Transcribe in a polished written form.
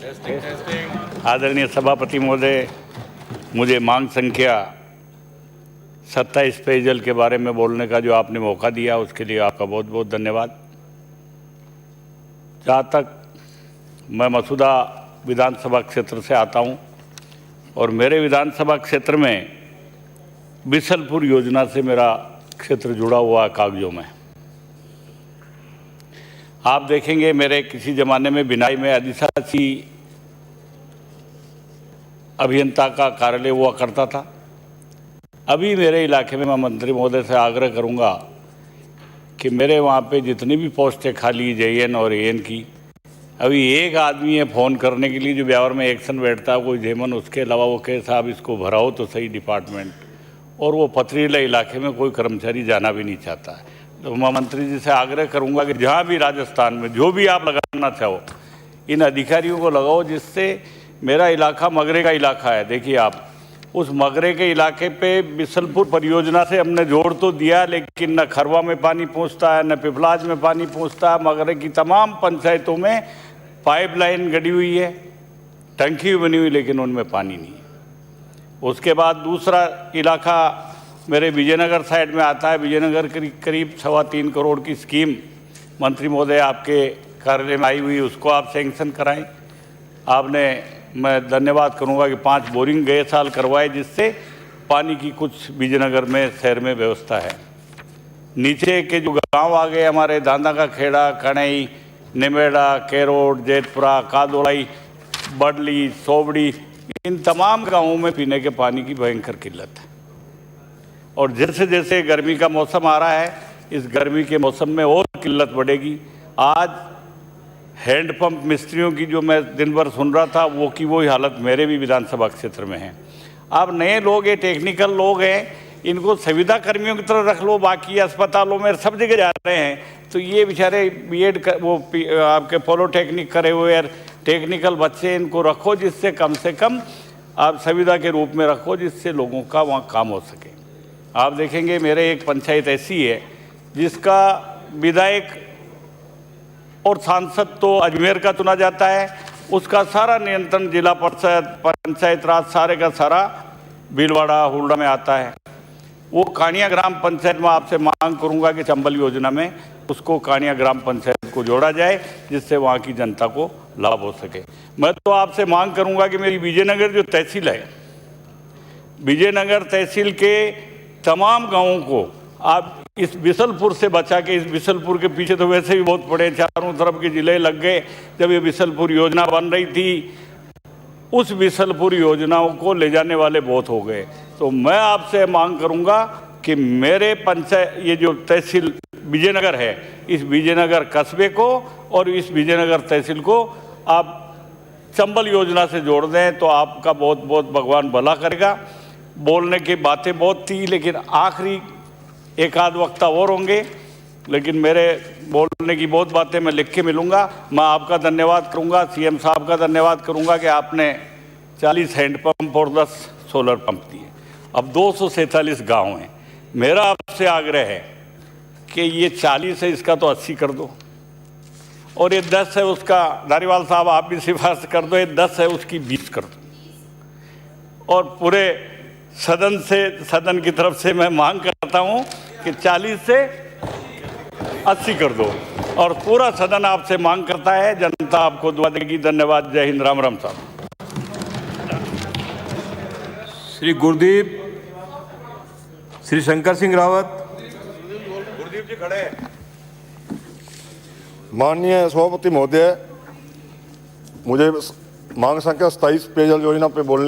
आदरणीय सभापति महोदय, मुझे मांग संख्या 27 पेयजल के बारे में बोलने का जो आपने मौका दिया उसके लिए आपका बहुत बहुत धन्यवाद। जहाँ तक मैं मसूदा विधानसभा क्षेत्र से आता हूँ और मेरे विधानसभा क्षेत्र में बिसलपुर योजना से मेरा क्षेत्र जुड़ा हुआ है कागजों में। आप देखेंगे मेरे किसी ज़माने में बिनाई में अधिशासी अभियंता का कार्यालय हुआ करता था। अभी मेरे इलाके में मैं मंत्री महोदय से आग्रह करूंगा कि मेरे वहाँ पे जितनी भी पोस्टें खाली JN और AN की, अभी एक आदमी है फ़ोन करने के लिए जो ब्यावर में एक्शन बैठता है कोई जेमन, उसके अलावा वो कहे साहब इसको भराओ तो सही डिपार्टमेंट, और वो पथरीले इलाके में कोई कर्मचारी जाना भी नहीं चाहता है। तो मैं मंत्री जी से आग्रह करूंगा कि जहाँ भी राजस्थान में जो भी आप लगाना चाहो इन अधिकारियों को लगाओ, जिससे मेरा इलाका मगरे का इलाका है। देखिए आप उस मगरे के इलाके पे बिसलपुर परियोजना से हमने जोड़ तो दिया, लेकिन न खरवा में पानी पहुंचता है, न पिपलाज में पानी पहुंचता है। मगरे की तमाम पंचायतों में पाइपलाइन गड़ी हुई है, टंकी बनी हुई, लेकिन उनमें पानी नहीं है। उसके बाद दूसरा इलाका मेरे विजयनगर साइड में आता है। विजयनगर करीब 3.25 करोड़ की स्कीम मंत्री महोदय आपके कार्यालय में आई हुई, उसको आप सैंक्शन कराएं। आपने, मैं धन्यवाद करूंगा कि 5 बोरिंग गए साल करवाए, जिससे पानी की कुछ विजयनगर में शहर में व्यवस्था है। नीचे के जो गांव आ गए हमारे, दांदा का खेड़ा, कणई, निमेड़ा, केरोड, जैतपुरा, कादोलाई, बडली, सोबड़ी, इन तमाम गाँवों में पीने के पानी की भयंकर किल्लत है। और जैसे जैसे गर्मी का मौसम आ रहा है, इस गर्मी के मौसम में और किल्लत बढ़ेगी। आज हैंडपंप मिस्त्रियों की जो मैं दिन भर सुन रहा था, वो की वही हालत मेरे भी विधानसभा क्षेत्र में है। आप नए लोग हैं, टेक्निकल लोग हैं, इनको संविदा कर्मियों की तरह रख लो, बाकी अस्पतालों में सब जगह जा रहे हैं, तो ये बेचारे B.Ed वो आपके पॉलिटेक्निक करे हुए टेक्निकल बच्चे, इनको रखो, जिससे कम से कम आप संविदा के रूप में रखो, जिससे लोगों का वहाँ काम हो सके। आप देखेंगे मेरे एक पंचायत ऐसी है जिसका विधायक और सांसद तो अजमेर का चुना जाता है, उसका सारा नियंत्रण जिला परिषद, पंचायत राज सारे का सारा भीलवाड़ा, हुडा में आता है। वो कानिया ग्राम पंचायत में आपसे मांग करूंगा कि चंबल योजना में उसको कानिया ग्राम पंचायत को जोड़ा जाए, जिससे वहाँ की जनता को लाभ हो सके। मैं तो आपसे मांग करूंगा कि मेरी विजयनगर जो तहसील है, विजयनगर तहसील के तमाम गाँवों को आप इस बिसलपुर से बचा के, इस बिसलपुर के पीछे तो वैसे भी बहुत बड़े चारों तरफ के जिले लग गए। जब ये बिसलपुर योजना बन रही थी, उस बिसलपुर योजनाओं को ले जाने वाले बहुत हो गए। तो मैं आपसे मांग करूंगा कि मेरे पंचायत, ये जो तहसील विजयनगर है, इस विजयनगर कस्बे को और इस विजयनगर तहसील को आप चंबल योजना से जोड़ दें, तो आपका बहुत बहुत भगवान भला करेगा। बोलने की बातें बहुत थी, लेकिन आखिरी एक आध वक्ता और होंगे, लेकिन मेरे बोलने की बहुत बातें मैं लिख के मिलूँगा। मैं आपका धन्यवाद करूँगा, CM साहब का धन्यवाद करूँगा कि आपने 40 हैंडपम्प और 10 सोलर पंप दिए। अब 247 गांव हैं। मेरा आपसे आग्रह है कि ये 40 है, इसका तो 80 कर दो, और ये 10 है उसका, धारीवाल साहब आप भी सिफारिश कर दो, ये 10 है उसकी 20 कर दो। और पूरे सदन की तरफ से मैं मांग करता हूं कि 40 से 80 कर दो, और पूरा सदन आपसे मांग करता है। जनता आपको दुआ देगी। धन्यवाद। जय हिंद। राम राम साहब। श्री गुरदीप, श्री शंकर सिंह रावत। गुरदीप जी खड़े। माननीय सभापति महोदय, मुझे मांग संख्या 27 पेयजल योजना पे बोलने